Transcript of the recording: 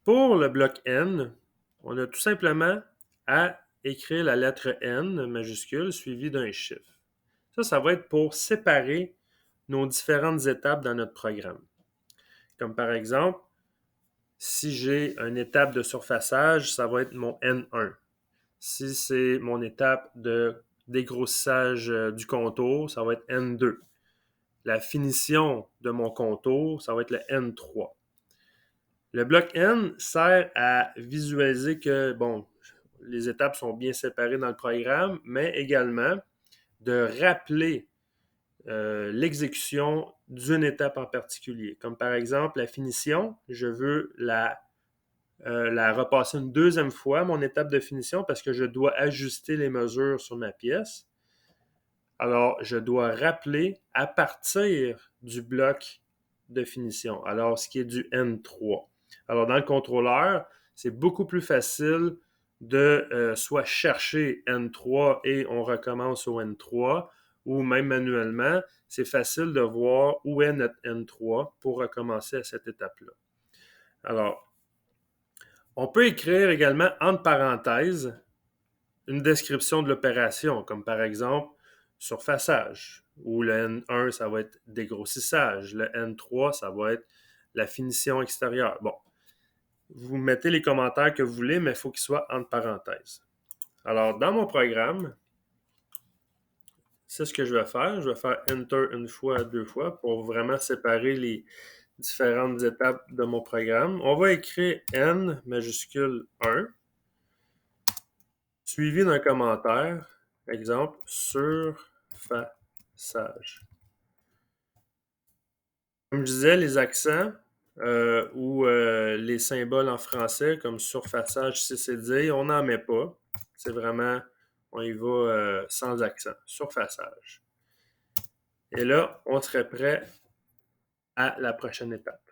Pour le bloc N, on a tout simplement à écrire la lettre N majuscule suivie d'un chiffre. Ça va être pour séparer nos différentes étapes dans notre programme. Comme par exemple, si j'ai une étape de surfaçage, ça va être mon N1. Si c'est mon étape de dégrossissage du contour, ça va être N2. La finition de mon contour, ça va être le N3. Le bloc N sert à visualiser que, bon, les étapes sont bien séparées dans le programme, mais également de rappeler l'exécution d'une étape en particulier. Comme par exemple la finition, je veux la repasser une deuxième fois, mon étape de finition, parce que je dois ajuster les mesures sur ma pièce. Alors, je dois rappeler à partir du bloc de finition, alors ce qui est du N3. Alors, dans le contrôleur, c'est beaucoup plus facile de soit chercher N3 et on recommence au N3, ou même manuellement, c'est facile de voir où est notre N3 pour recommencer à cette étape-là. Alors, on peut écrire également entre parenthèses une description de l'opération, comme par exemple surfaçage, ou le N1, ça va être dégrossissage, le N3, ça va être la finition extérieure. Bon, vous mettez les commentaires que vous voulez, mais il faut qu'ils soient entre parenthèses. Alors, dans mon programme, c'est ce que je vais faire. Je vais faire Enter une fois, deux fois pour vraiment séparer les différentes étapes de mon programme. On va écrire N majuscule 1 suivi d'un commentaire, exemple, surfaçage. Comme je disais, les accents ou les symboles en français, comme surfaçage, CCD, on n'en met pas. C'est vraiment, on y va sans accent. Surfaçage. Et là, on serait prêt à la prochaine étape.